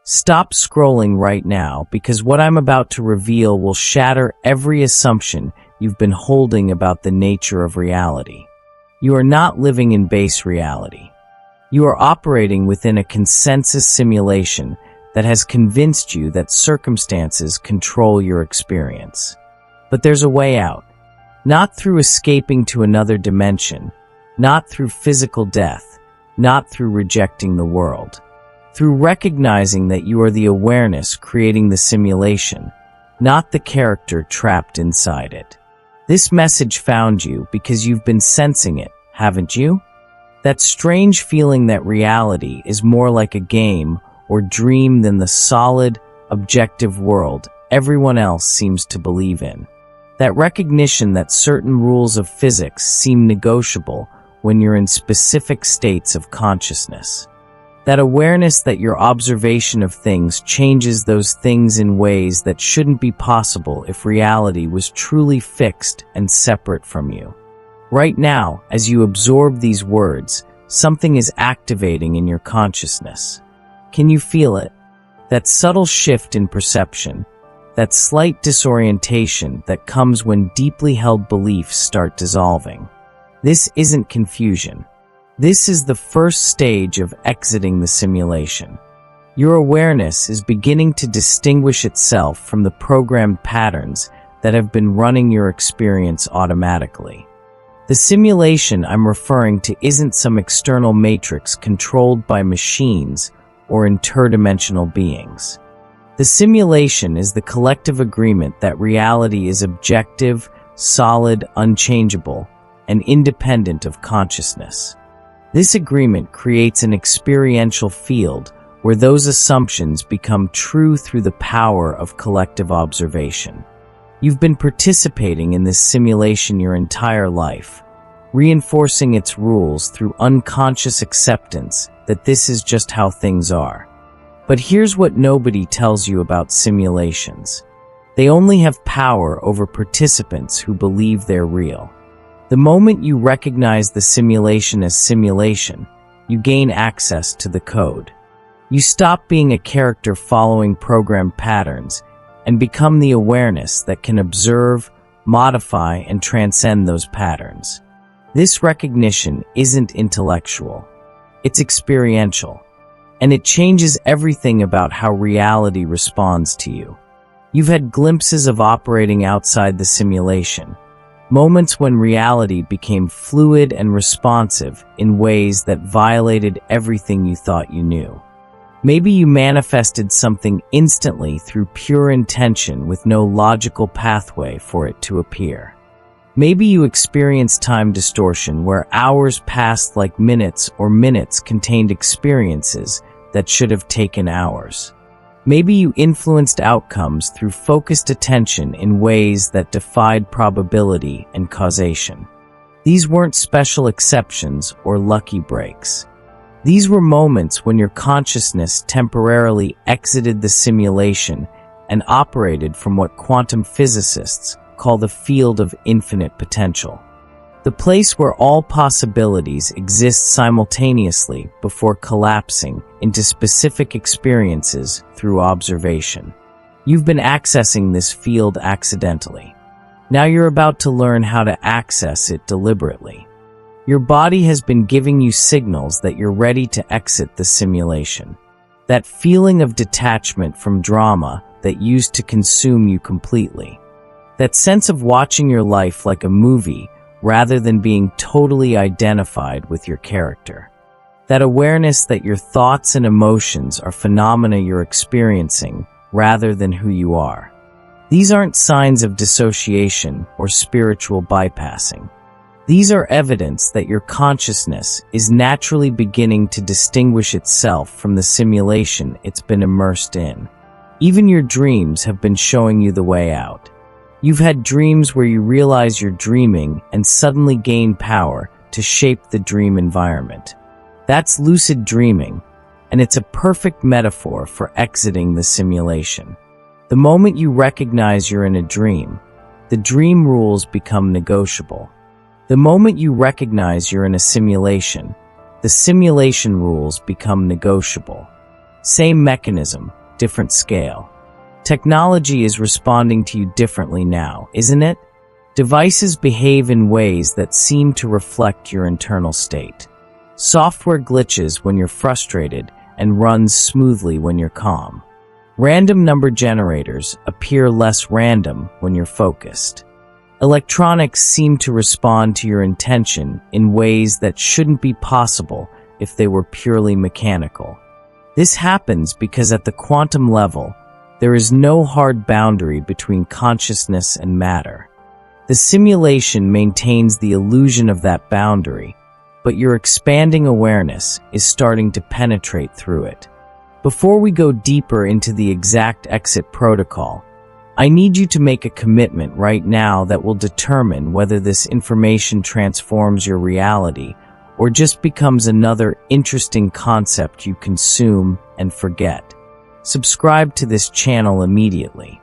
Stop scrolling right now, because what I'm about to reveal will shatter every assumption you've been holding about the nature of reality. You are not living in base reality. You are operating within a consensus simulation that has convinced you that circumstances control your experience. But there's a way out. Not through escaping to another dimension, not through physical death, not through rejecting the world. Through recognizing that you are the awareness creating the simulation, not the character trapped inside it. This message found you because you've been sensing it, haven't you? That strange feeling that reality is more like a game or dream than the solid, objective world everyone else seems to believe in. That recognition that certain rules of physics seem negotiable when you're in specific states of consciousness. That awareness that your observation of things changes those things in ways that shouldn't be possible if reality was truly fixed and separate from you. Right now, as you absorb these words, something is activating in your consciousness. Can you feel it? That subtle shift in perception, that slight disorientation that comes when deeply held beliefs start dissolving. This isn't confusion. This is the first stage of exiting the simulation. Your awareness is beginning to distinguish itself from the programmed patterns that have been running your experience automatically. The simulation I'm referring to isn't some external matrix controlled by machines or interdimensional beings. The simulation is the collective agreement that reality is objective, solid, unchangeable, and independent of consciousness. This agreement creates an experiential field where those assumptions become true through the power of collective observation. You've been participating in this simulation your entire life, reinforcing its rules through unconscious acceptance that this is just how things are. But here's what nobody tells you about simulations. They only have power over participants who believe they're real. The moment you recognize the simulation as simulation, you gain access to the code. You stop being a character following programmed patterns and become the awareness that can observe, modify, and transcend those patterns. This recognition isn't intellectual. It's experiential. And it changes everything about how reality responds to you. You've had glimpses of operating outside the simulation. Moments when reality became fluid and responsive in ways that violated everything you thought you knew. Maybe you manifested something instantly through pure intention with no logical pathway for it to appear. Maybe you experienced time distortion where hours passed like minutes or minutes contained experiences that should have taken hours. Maybe you influenced outcomes through focused attention in ways that defied probability and causation. These weren't special exceptions or lucky breaks. These were moments when your consciousness temporarily exited the simulation and operated from what quantum physicists call the field of infinite potential. The place where all possibilities exist simultaneously before collapsing into specific experiences through observation. You've been accessing this field accidentally. Now you're about to learn how to access it deliberately. Your body has been giving you signals that you're ready to exit the simulation. That feeling of detachment from drama that used to consume you completely. That sense of watching your life like a movie rather than being totally identified with your character. That awareness that your thoughts and emotions are phenomena you're experiencing rather than who you are. These aren't signs of dissociation or spiritual bypassing. These are evidence that your consciousness is naturally beginning to distinguish itself from the simulation it's been immersed in. Even your dreams have been showing you the way out. You've had dreams where you realize you're dreaming and suddenly gain power to shape the dream environment. That's lucid dreaming, and it's a perfect metaphor for exiting the simulation. The moment you recognize you're in a dream, the dream rules become negotiable. The moment you recognize you're in a simulation, the simulation rules become negotiable. Same mechanism, different scale. Technology is responding to you differently now, isn't it? Devices behave in ways that seem to reflect your internal state. Software glitches when you're frustrated and runs smoothly when you're calm. Random number generators appear less random when you're focused. Electronics seem to respond to your intention in ways that shouldn't be possible if they were purely mechanical. This happens because at the quantum level, there is no hard boundary between consciousness and matter. The simulation maintains the illusion of that boundary, but your expanding awareness is starting to penetrate through it. Before we go deeper into the exact exit protocol, I need you to make a commitment right now that will determine whether this information transforms your reality or just becomes another interesting concept you consume and forget. Subscribe to this channel immediately,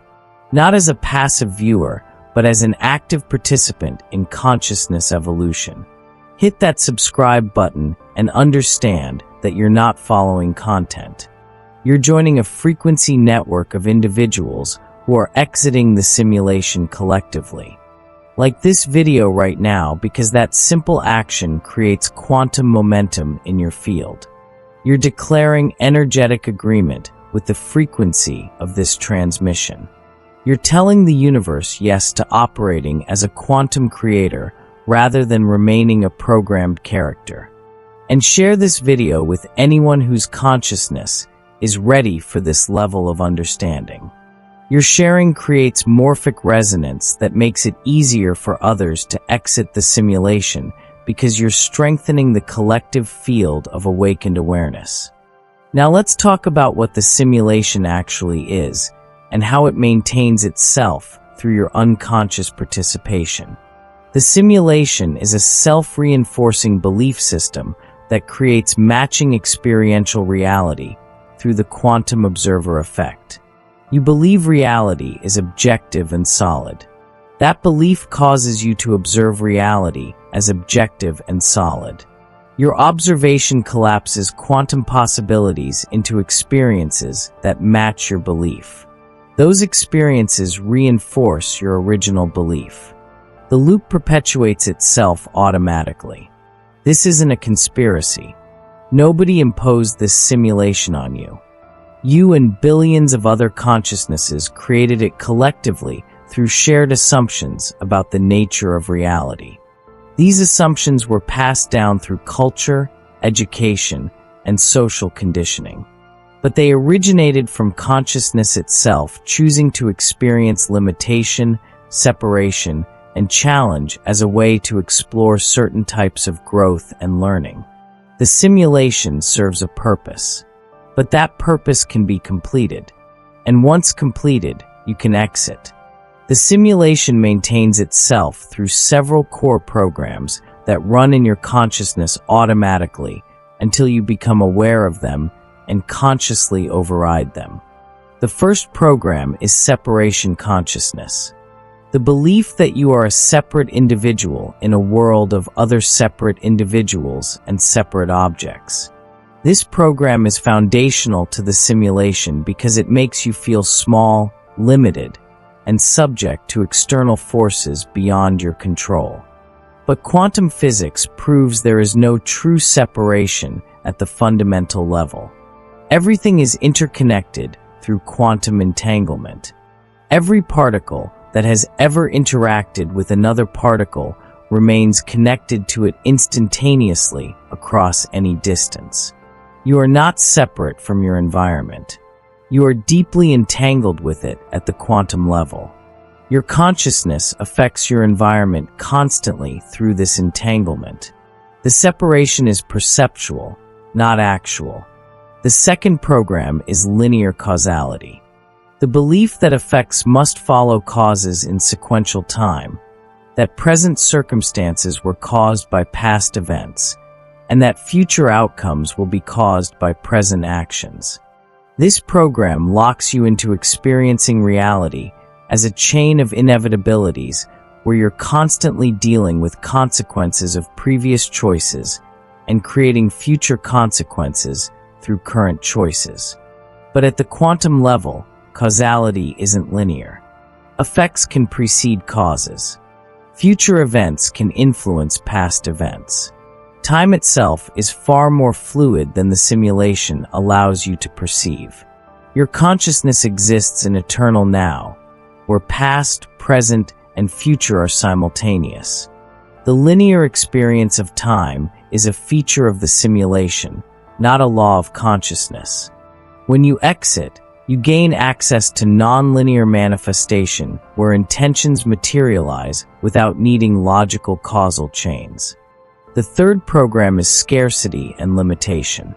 not as a passive viewer, but as an active participant in consciousness evolution. Hit that subscribe button and understand that you're not following content. You're joining a frequency network of individuals who are exiting the simulation collectively. Like this video right now, because that simple action creates quantum momentum in your field. You're declaring energetic agreement with the frequency of this transmission. You're telling the universe yes to operating as a quantum creator rather than remaining a programmed character. And share this video with anyone whose consciousness is ready for this level of understanding. Your sharing creates morphic resonance that makes it easier for others to exit the simulation because you're strengthening the collective field of awakened awareness. Now let's talk about what the simulation actually is and how it maintains itself through your unconscious participation. The simulation is a self-reinforcing belief system that creates matching experiential reality through the quantum observer effect. You believe reality is objective and solid. That belief causes you to observe reality as objective and solid. Your observation collapses quantum possibilities into experiences that match your belief. Those experiences reinforce your original belief. The loop perpetuates itself automatically. This isn't a conspiracy. Nobody imposed this simulation on you. You and billions of other consciousnesses created it collectively through shared assumptions about the nature of reality. These assumptions were passed down through culture, education, and social conditioning. But they originated from consciousness itself, choosing to experience limitation, separation, and challenge as a way to explore certain types of growth and learning. The simulation serves a purpose, but that purpose can be completed, and once completed, you can exit. The simulation maintains itself through several core programs that run in your consciousness automatically until you become aware of them and consciously override them. The first program is separation consciousness. The belief that you are a separate individual in a world of other separate individuals and separate objects. This program is foundational to the simulation because it makes you feel small, limited, and subject to external forces beyond your control. But quantum physics proves there is no true separation at the fundamental level. Everything is interconnected through quantum entanglement. Every particle that has ever interacted with another particle remains connected to it instantaneously across any distance. You are not separate from your environment. You are deeply entangled with it at the quantum level. Your consciousness affects your environment constantly through this entanglement. The separation is perceptual, not actual. The second program is linear causality. The belief that effects must follow causes in sequential time, that present circumstances were caused by past events, and that future outcomes will be caused by present actions. This program locks you into experiencing reality as a chain of inevitabilities where you're constantly dealing with consequences of previous choices and creating future consequences through current choices. But at the quantum level, causality isn't linear. Effects can precede causes. Future events can influence past events. Time itself is far more fluid than the simulation allows you to perceive. Your consciousness exists in eternal now, where past, present, and future are simultaneous. The linear experience of time is a feature of the simulation, not a law of consciousness. When you exit, you gain access to non-linear manifestation where intentions materialize without needing logical causal chains. The third program is scarcity and limitation.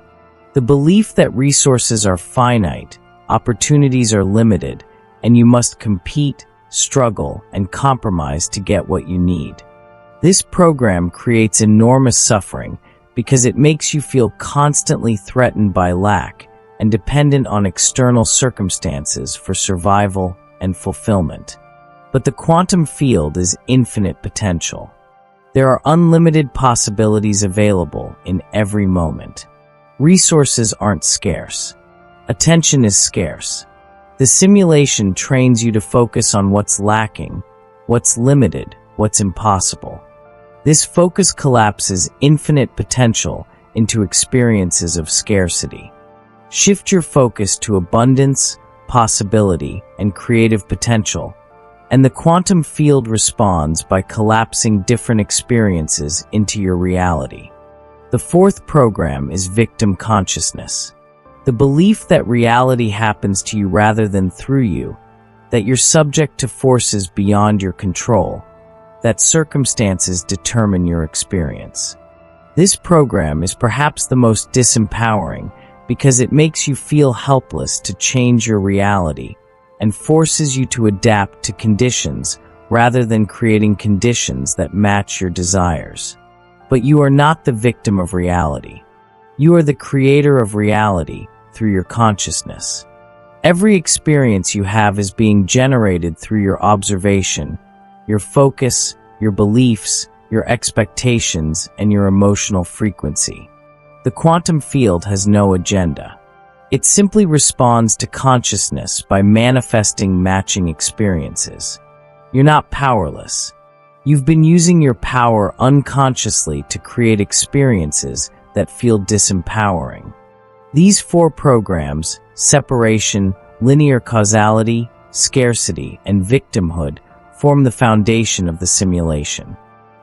The belief that resources are finite, opportunities are limited, and you must compete, struggle, and compromise to get what you need. This program creates enormous suffering because it makes you feel constantly threatened by lack and dependent on external circumstances for survival and fulfillment. But the quantum field is infinite potential. There are unlimited possibilities available in every moment. Resources aren't scarce. Attention is scarce. The simulation trains you to focus on what's lacking, what's limited, what's impossible. This focus collapses infinite potential into experiences of scarcity. Shift your focus to abundance, possibility, and creative potential, and the quantum field responds by collapsing different experiences into your reality. The fourth program is victim consciousness. The belief that reality happens to you rather than through you, that you're subject to forces beyond your control, that circumstances determine your experience. This program is perhaps the most disempowering because it makes you feel helpless to change your reality and forces you to adapt to conditions rather than creating conditions that match your desires. But you are not the victim of reality. You are the creator of reality through your consciousness. Every experience you have is being generated through your observation, your focus, your beliefs, your expectations, and your emotional frequency. The quantum field has no agenda. It simply responds to consciousness by manifesting matching experiences. You're not powerless. You've been using your power unconsciously to create experiences that feel disempowering. These four programs, separation, linear causality, scarcity, and victimhood, form the foundation of the simulation.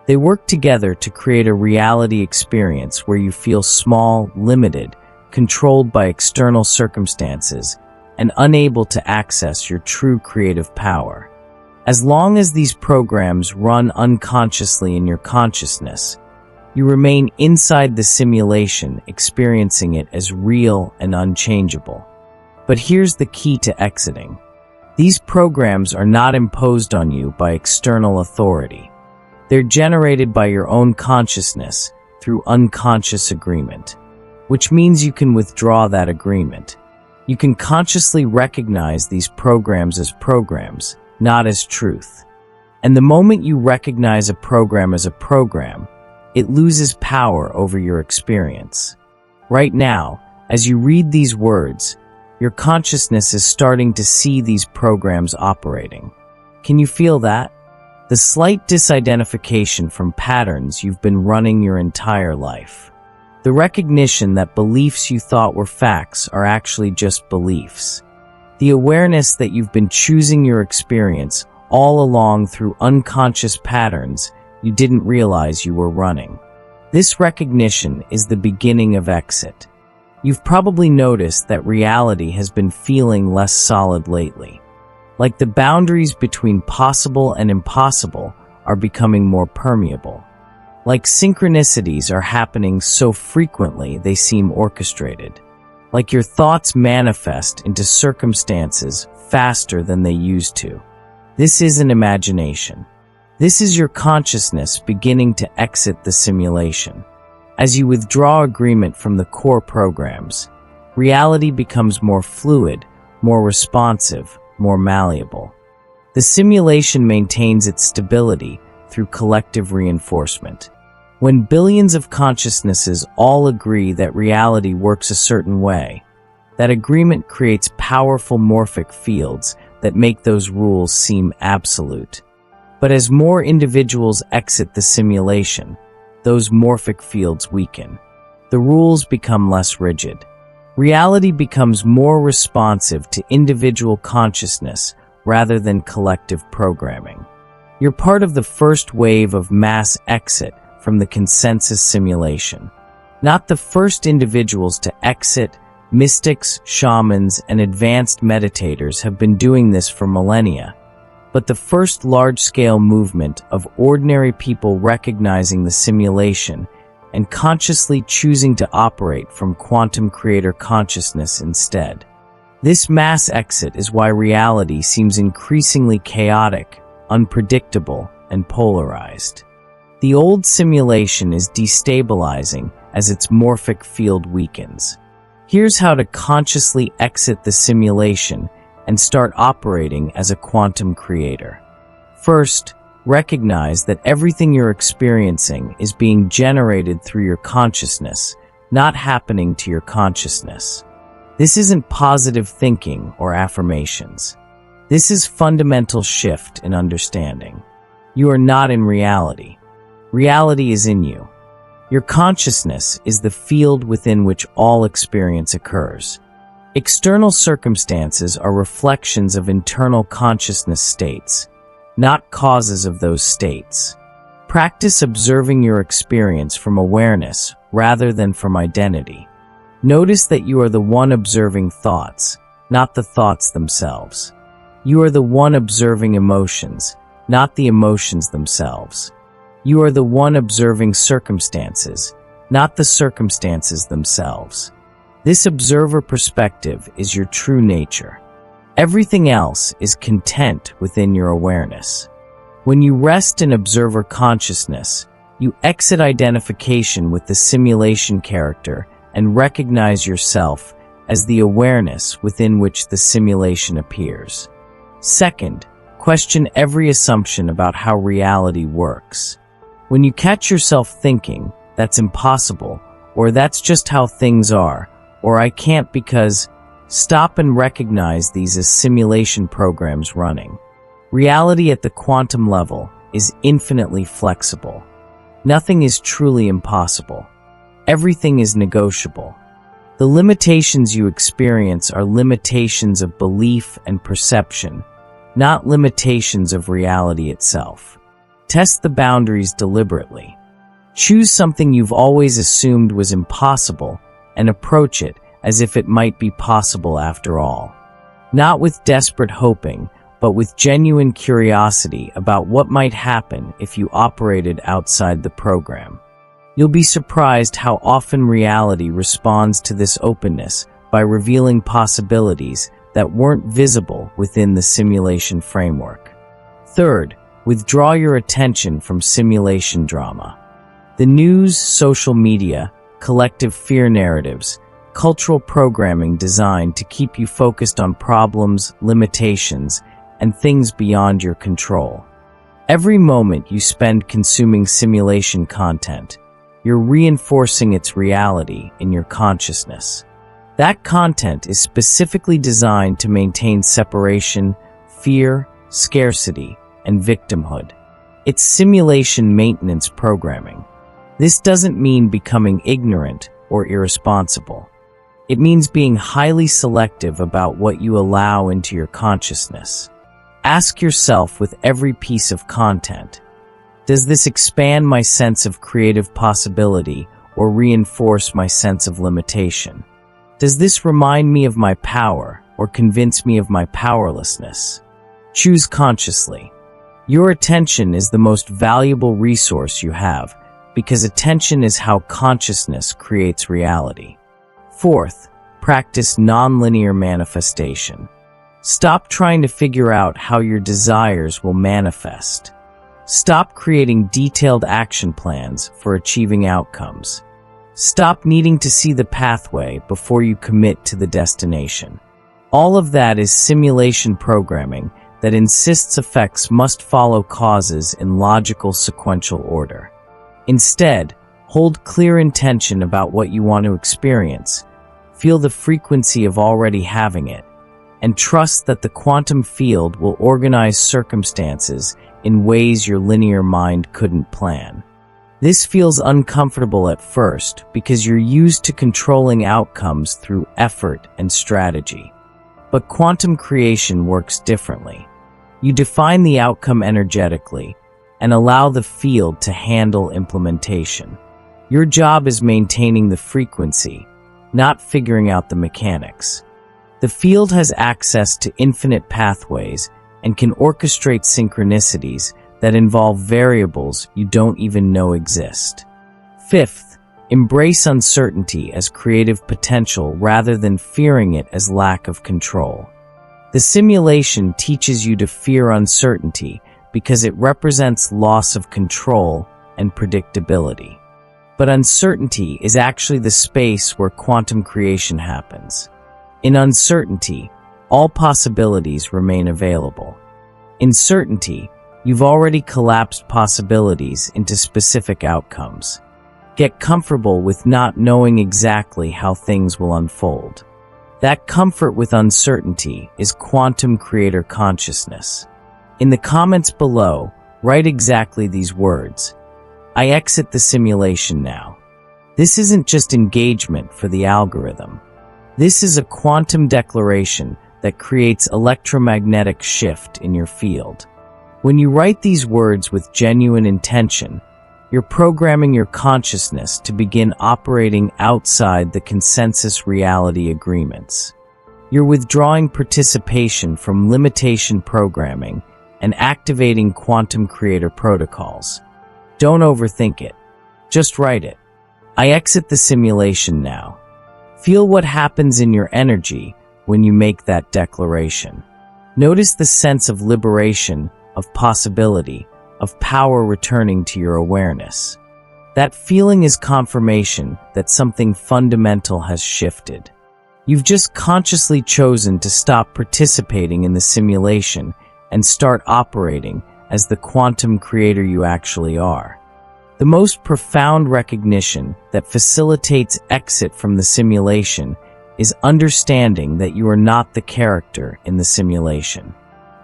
They work together to create a reality experience where you feel small, limited, controlled by external circumstances, and unable to access your true creative power. As long as these programs run unconsciously in your consciousness, you remain inside the simulation, experiencing it as real and unchangeable. But here's the key to exiting. These programs are not imposed on you by external authority. They're generated by your own consciousness through unconscious agreement, which means you can withdraw that agreement. You can consciously recognize these programs as programs, not as truth. And the moment you recognize a program as a program, it loses power over your experience. Right now, as you read these words, your consciousness is starting to see these programs operating. Can you feel that? The slight disidentification from patterns you've been running your entire life. The recognition that beliefs you thought were facts are actually just beliefs. The awareness that you've been choosing your experience all along through unconscious patterns you didn't realize you were running. This recognition is the beginning of exit. You've probably noticed that reality has been feeling less solid lately. Like the boundaries between possible and impossible are becoming more permeable. Like synchronicities are happening so frequently they seem orchestrated. Like your thoughts manifest into circumstances faster than they used to. This isn't imagination. This is your consciousness beginning to exit the simulation. As you withdraw agreement from the core programs, reality becomes more fluid, more responsive, more malleable. The simulation maintains its stability through collective reinforcement. When billions of consciousnesses all agree that reality works a certain way, That agreement creates powerful morphic fields that make those rules seem absolute. But as more individuals exit the simulation, those morphic fields weaken. The rules become less rigid. Reality becomes more responsive to individual consciousness rather than collective programming. You're part of the first wave of mass exit from the consensus simulation. Not the first individuals to exit. Mystics, shamans, and advanced meditators have been doing this for millennia, but the first large-scale movement of ordinary people recognizing the simulation and consciously choosing to operate from quantum creator consciousness instead. This mass exit is why reality seems increasingly chaotic, unpredictable, and polarized. The old simulation is destabilizing as its morphic field weakens. Here's how to consciously exit the simulation and start operating as a quantum creator. First, recognize that everything you're experiencing is being generated through your consciousness, not happening to your consciousness. This isn't positive thinking or affirmations. This is fundamental shift in understanding. You are not in reality. Reality is in you. Your consciousness is the field within which all experience occurs. External circumstances are reflections of internal consciousness states, not causes of those states. Practice observing your experience from awareness rather than from identity. Notice that you are the one observing thoughts, not the thoughts themselves. You are the one observing emotions, not the emotions themselves. You are the one observing circumstances, not the circumstances themselves. This observer perspective is your true nature. Everything else is content within your awareness. When you rest in observer consciousness, you exit identification with the simulation character and recognize yourself as the awareness within which the simulation appears. Second, question every assumption about how reality works. When you catch yourself thinking, "That's impossible," or "That's just how things are," or "I can't because," stop and recognize these as simulation programs running. Reality at the quantum level is infinitely flexible. Nothing is truly impossible. Everything is negotiable. The limitations you experience are limitations of belief and perception, not limitations of reality itself. Test the boundaries deliberately. Choose something you've always assumed was impossible and approach it as if it might be possible after all. Not with desperate hoping, but with genuine curiosity about what might happen if you operated outside the program. You'll be surprised how often reality responds to this openness by revealing possibilities that weren't visible within the simulation framework. Third, withdraw your attention from simulation drama. The news, social media, collective fear narratives, cultural programming designed to keep you focused on problems, limitations, and things beyond your control. Every moment you spend consuming simulation content, you're reinforcing its reality in your consciousness. That content is specifically designed to maintain separation, fear, scarcity, and victimhood. It's simulation maintenance programming. This doesn't mean becoming ignorant or irresponsible. It means being highly selective about what you allow into your consciousness. Ask yourself with every piece of content, does this expand my sense of creative possibility or reinforce my sense of limitation? Does this remind me of my power or convince me of my powerlessness? Choose consciously. Your attention is the most valuable resource you have because attention is how consciousness creates reality. Fourth, practice nonlinear manifestation. Stop trying to figure out how your desires will manifest. Stop creating detailed action plans for achieving outcomes. Stop needing to see the pathway before you commit to the destination. All of that is simulation programming that insists effects must follow causes in logical sequential order. Instead, hold clear intention about what you want to experience. feel the frequency of already having it, and trust that the quantum field will organize circumstances in ways your linear mind couldn't plan. This feels uncomfortable at first because you're used to controlling outcomes through effort and strategy. But quantum creation works differently. You define the outcome energetically and allow the field to handle implementation. Your job is maintaining the frequency, not figuring out the mechanics. The field has access to infinite pathways and can orchestrate synchronicities that involve variables you don't even know exist. Fifth, embrace uncertainty as creative potential rather than fearing it as lack of control. The simulation teaches you to fear uncertainty because it represents loss of control and predictability. But uncertainty is actually the space where quantum creation happens. In uncertainty, all possibilities remain available. In certainty, you've already collapsed possibilities into specific outcomes. Get comfortable with not knowing exactly how things will unfold. That comfort with uncertainty is quantum creator consciousness. In the comments below, write exactly these words. I exit the simulation now. This isn't just engagement for the algorithm. This is a quantum declaration that creates electromagnetic shift in your field. When you write these words with genuine intention, you're programming your consciousness to begin operating outside the consensus reality agreements. You're withdrawing participation from limitation programming and activating quantum creator protocols. Don't overthink it. Just write it. I exit the simulation now. Feel what happens in your energy when you make that declaration. Notice the sense of liberation, of possibility, of power returning to your awareness. That feeling is confirmation that something fundamental has shifted. You've just consciously chosen to stop participating in the simulation and start operating as the quantum creator you actually are. The most profound recognition that facilitates exit from the simulation is understanding that you are not the character in the simulation.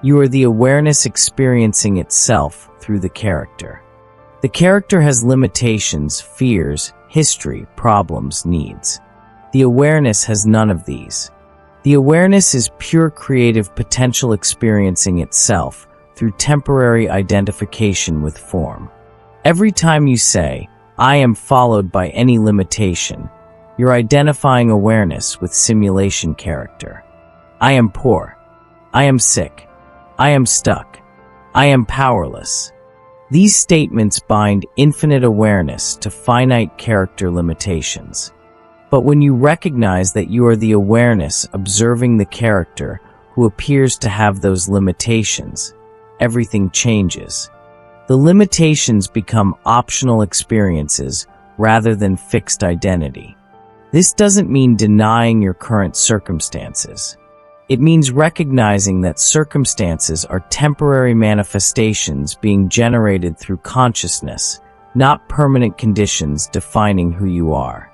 You are the awareness experiencing itself through the character. The character has limitations, fears, history, problems, needs. The awareness has none of these. The awareness is pure creative potential experiencing itself through temporary identification with form. Every time you say, I am followed by any limitation, you're identifying awareness with simulation character. I am poor. I am sick. I am stuck. I am powerless. These statements bind infinite awareness to finite character limitations. But when you recognize that you are the awareness observing the character who appears to have those limitations, everything changes. The limitations become optional experiences rather than fixed identity. This doesn't mean denying your current circumstances. It means recognizing that circumstances are temporary manifestations being generated through consciousness, not permanent conditions defining who you are.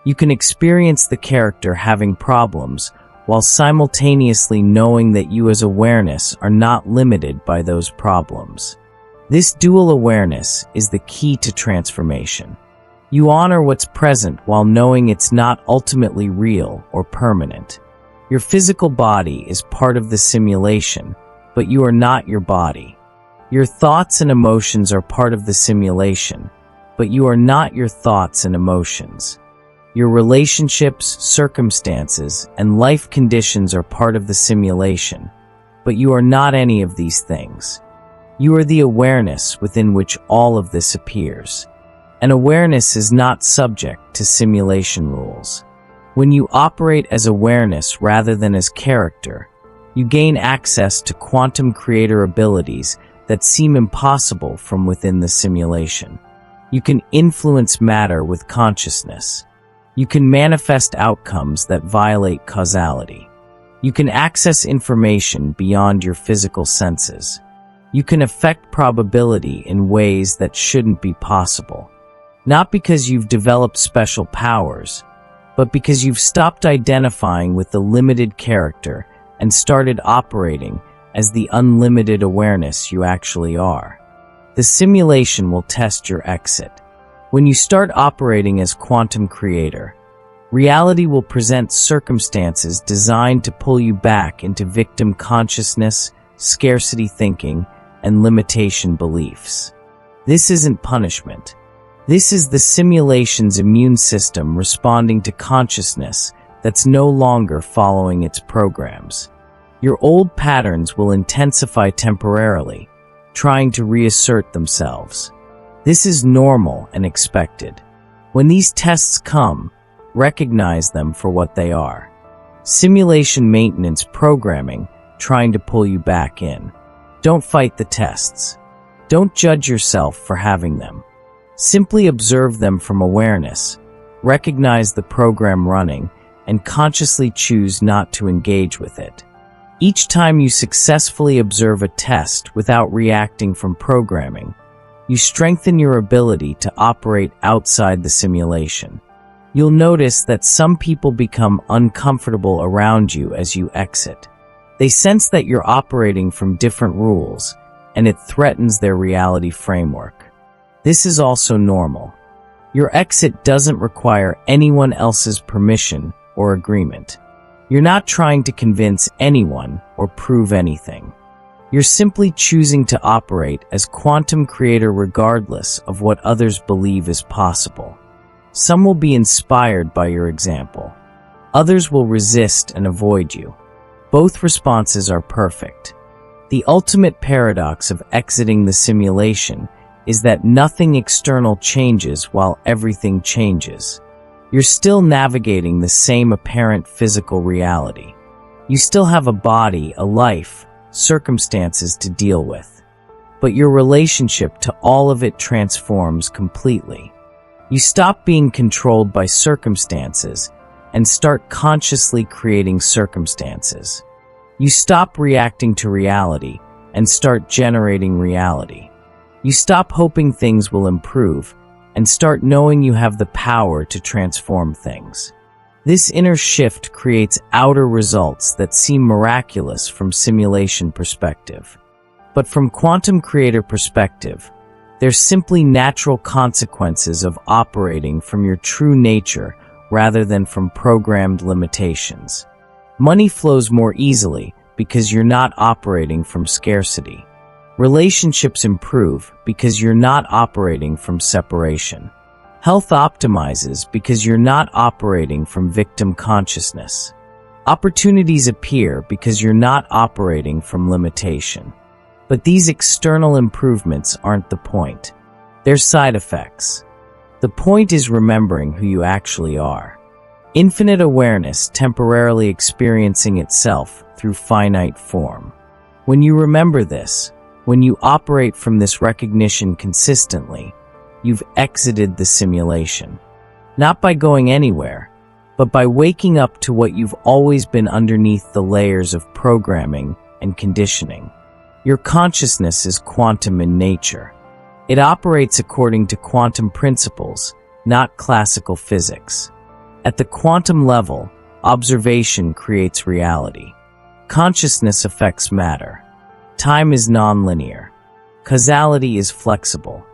You can experience the character having problems while simultaneously knowing that you as awareness are not limited by those problems. This dual awareness is the key to transformation. You honor what's present while knowing it's not ultimately real or permanent. Your physical body is part of the simulation, but you are not your body. Your thoughts and emotions are part of the simulation, but you are not your thoughts and emotions. Your relationships, circumstances, and life conditions are part of the simulation, but you are not any of these things. You are the awareness within which all of this appears. And awareness is not subject to simulation rules. When you operate as awareness rather than as character, you gain access to quantum creator abilities that seem impossible from within the simulation. You can influence matter with consciousness. You can manifest outcomes that violate causality. You can access information beyond your physical senses. You can affect probability in ways that shouldn't be possible. Not because you've developed special powers, but because you've stopped identifying with the limited character and started operating as the unlimited awareness you actually are. The simulation will test your exit. When you start operating as quantum creator, reality will present circumstances designed to pull you back into victim consciousness, scarcity thinking, and limitation beliefs. This isn't punishment. This is the simulation's immune system responding to consciousness that's no longer following its programs. Your old patterns will intensify temporarily, trying to reassert themselves. This is normal and expected. When these tests come, recognize them for what they are. Simulation maintenance programming trying to pull you back in. Don't fight the tests. Don't judge yourself for having them. Simply observe them from awareness, recognize the program running, and consciously choose not to engage with it. Each time you successfully observe a test without reacting from programming, you strengthen your ability to operate outside the simulation. You'll notice that some people become uncomfortable around you as you exit. They sense that you're operating from different rules, and it threatens their reality framework. This is also normal. Your exit doesn't require anyone else's permission or agreement. You're not trying to convince anyone or prove anything. You're simply choosing to operate as quantum creator regardless of what others believe is possible. Some will be inspired by your example. Others will resist and avoid you. Both responses are perfect. The ultimate paradox of exiting the simulation is that nothing external changes while everything changes. You're still navigating the same apparent physical reality. You still have a body, a life, circumstances to deal with. But your relationship to all of it transforms completely. You stop being controlled by circumstances and start consciously creating circumstances. You stop reacting to reality and start generating reality. You stop hoping things will improve and start knowing you have the power to transform things. This inner shift creates outer results that seem miraculous from simulation perspective. But from quantum creator perspective, they're simply natural consequences of operating from your true nature rather than from programmed limitations. Money flows more easily because you're not operating from scarcity. Relationships improve because you're not operating from separation. Health optimizes because you're not operating from victim consciousness. Opportunities appear because you're not operating from limitation. But these external improvements aren't the point. They're side effects. The point is remembering who you actually are. Infinite awareness temporarily experiencing itself through finite form. When you remember this, when you operate from this recognition consistently, you've exited the simulation. Not by going anywhere, but by waking up to what you've always been underneath the layers of programming and conditioning. Your consciousness is quantum in nature. It operates according to quantum principles, not classical physics. At the quantum level, observation creates reality. Consciousness affects matter. Time is nonlinear. Causality is flexible.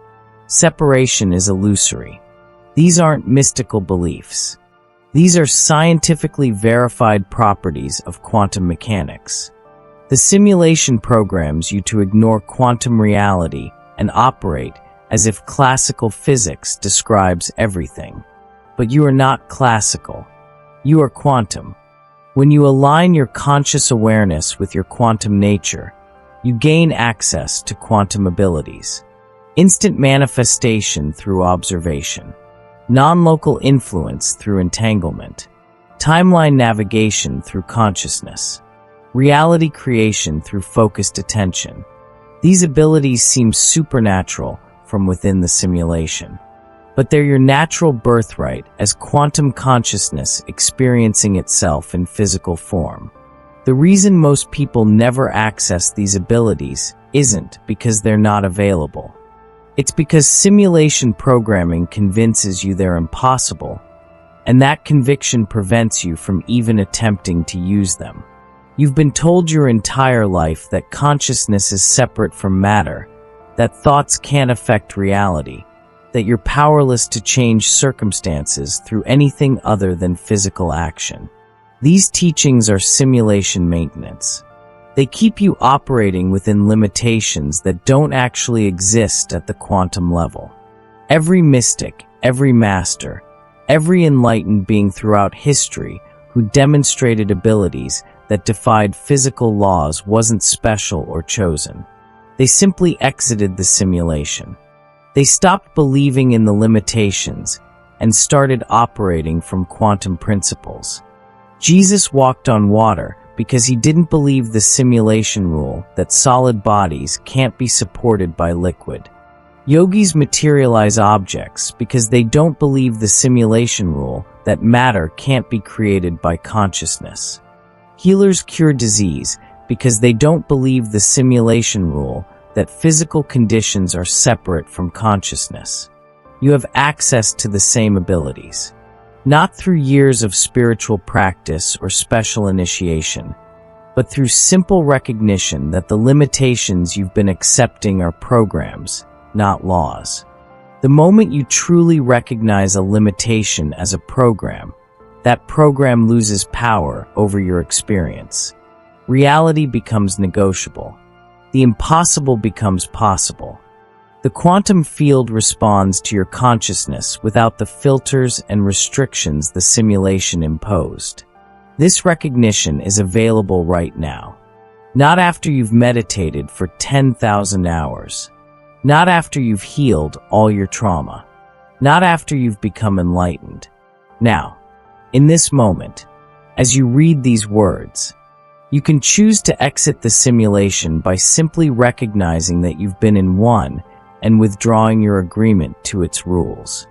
Separation is illusory. These aren't mystical beliefs. These are scientifically verified properties of quantum mechanics. The simulation programs you to ignore quantum reality and operate as if classical physics describes everything. But you are not classical. You are quantum. When you align your conscious awareness with your quantum nature, you gain access to quantum abilities. Instant manifestation through observation. Non-local influence through entanglement. Timeline navigation through consciousness. Reality creation through focused attention. These abilities seem supernatural from within the simulation. But they're your natural birthright as quantum consciousness experiencing itself in physical form. The reason most people never access these abilities isn't because they're not available. It's because simulation programming convinces you they're impossible, and that conviction prevents you from even attempting to use them. You've been told your entire life that consciousness is separate from matter, that thoughts can't affect reality, that you're powerless to change circumstances through anything other than physical action. These teachings are simulation maintenance. They keep you operating within limitations that don't actually exist at the quantum level. Every mystic, every master, every enlightened being throughout history who demonstrated abilities that defied physical laws wasn't special or chosen. They simply exited the simulation. They stopped believing in the limitations and started operating from quantum principles. Jesus walked on water because he didn't believe the simulation rule that solid bodies can't be supported by liquid. Yogis materialize objects because they don't believe the simulation rule that matter can't be created by consciousness. Healers cure disease because they don't believe the simulation rule that physical conditions are separate from consciousness. You have access to the same abilities, not through years of spiritual practice or special initiation, but through simple recognition that the limitations you've been accepting are programs, not laws. The moment you truly recognize a limitation as a program, that program loses power over your experience. Reality becomes negotiable. The impossible becomes possible. The quantum field responds to your consciousness without the filters and restrictions the simulation imposed. This recognition is available right now. Not after you've meditated for 10,000 hours. Not after you've healed all your trauma. Not after you've become enlightened. Now, in this moment, as you read these words, you can choose to exit the simulation by simply recognizing that you've been in one and withdrawing your agreement to its rules.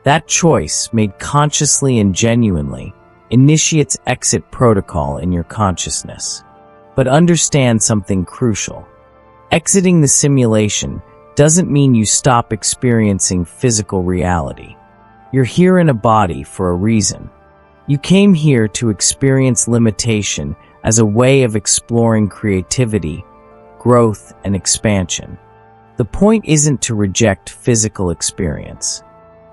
That choice, made consciously and genuinely, initiates exit protocol in your consciousness. But understand something crucial. Exiting the simulation doesn't mean you stop experiencing physical reality. You're here in a body for a reason. You came here to experience limitation as a way of exploring creativity, growth, and expansion. The point isn't to reject physical experience.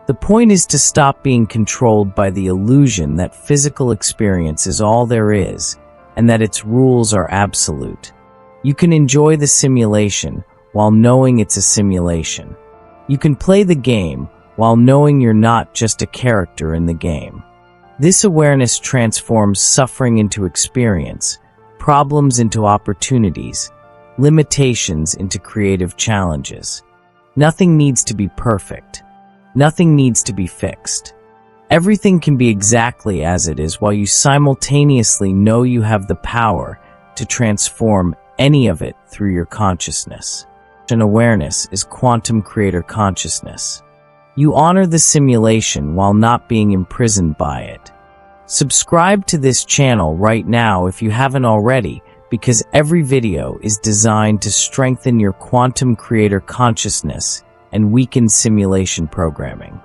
The point is to stop being controlled by the illusion that physical experience is all there is and that its rules are absolute. You can enjoy the simulation while knowing it's a simulation. You can play the game while knowing you're not just a character in the game. This awareness transforms suffering into experience, problems into opportunities, limitations into creative challenges. Nothing needs to be perfect. Nothing needs to be fixed. Everything can be exactly as it is while you simultaneously know you have the power to transform any of it through your consciousness. And awareness is quantum creator consciousness. You honor the simulation while not being imprisoned by it. Subscribe to this channel right now if you haven't already, because every video is designed to strengthen your quantum creator consciousness and weaken simulation programming.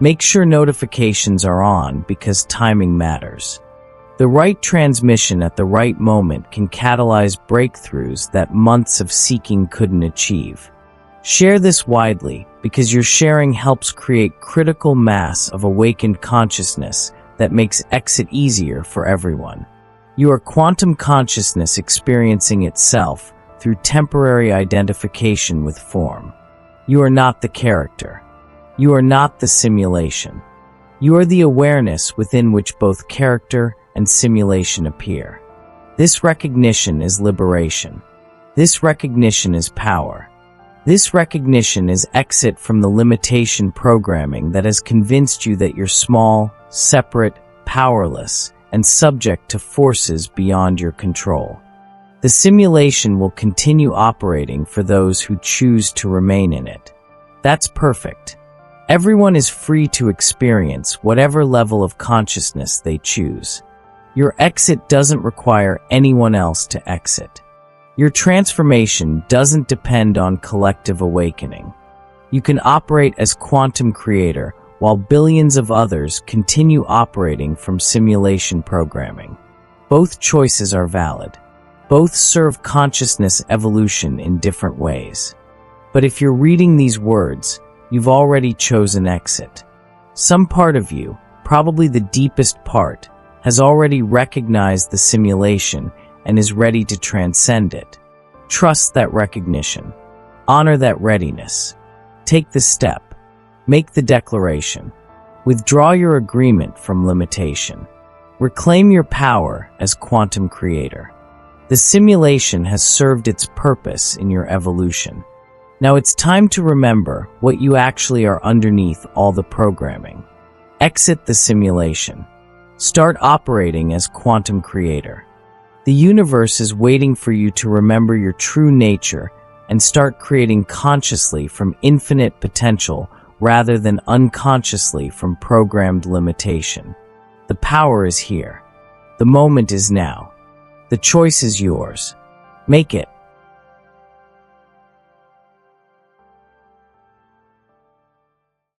Make sure notifications are on because timing matters. The right transmission at the right moment can catalyze breakthroughs that months of seeking couldn't achieve. Share this widely because your sharing helps create critical mass of awakened consciousness that makes exit easier for everyone. You are quantum consciousness experiencing itself through temporary identification with form. You are not the character. You are not the simulation. You are the awareness within which both character and simulation appear. This recognition is liberation. This recognition is power. This recognition is exit from the limitation programming that has convinced you that you're small, separate, powerless, and subject to forces beyond your control. The simulation will continue operating for those who choose to remain in it. That's perfect. Everyone is free to experience whatever level of consciousness they choose. Your exit doesn't require anyone else to exit. Your transformation doesn't depend on collective awakening. You can operate as quantum creator while billions of others continue operating from simulation programming. Both choices are valid. Both serve consciousness evolution in different ways. But if you're reading these words, you've already chosen exit. Some part of you, probably the deepest part, has already recognized the simulation and is ready to transcend it. Trust that recognition. Honor that readiness. Take the step. Make the declaration. Withdraw your agreement from limitation. Reclaim your power as quantum creator. The simulation has served its purpose in your evolution. Now it's time to remember what you actually are underneath all the programming. Exit the simulation. Start operating as quantum creator. The universe is waiting for you to remember your true nature and start creating consciously from infinite potential rather than unconsciously from programmed limitation. The power is here. The moment is now. The choice is yours. Make it.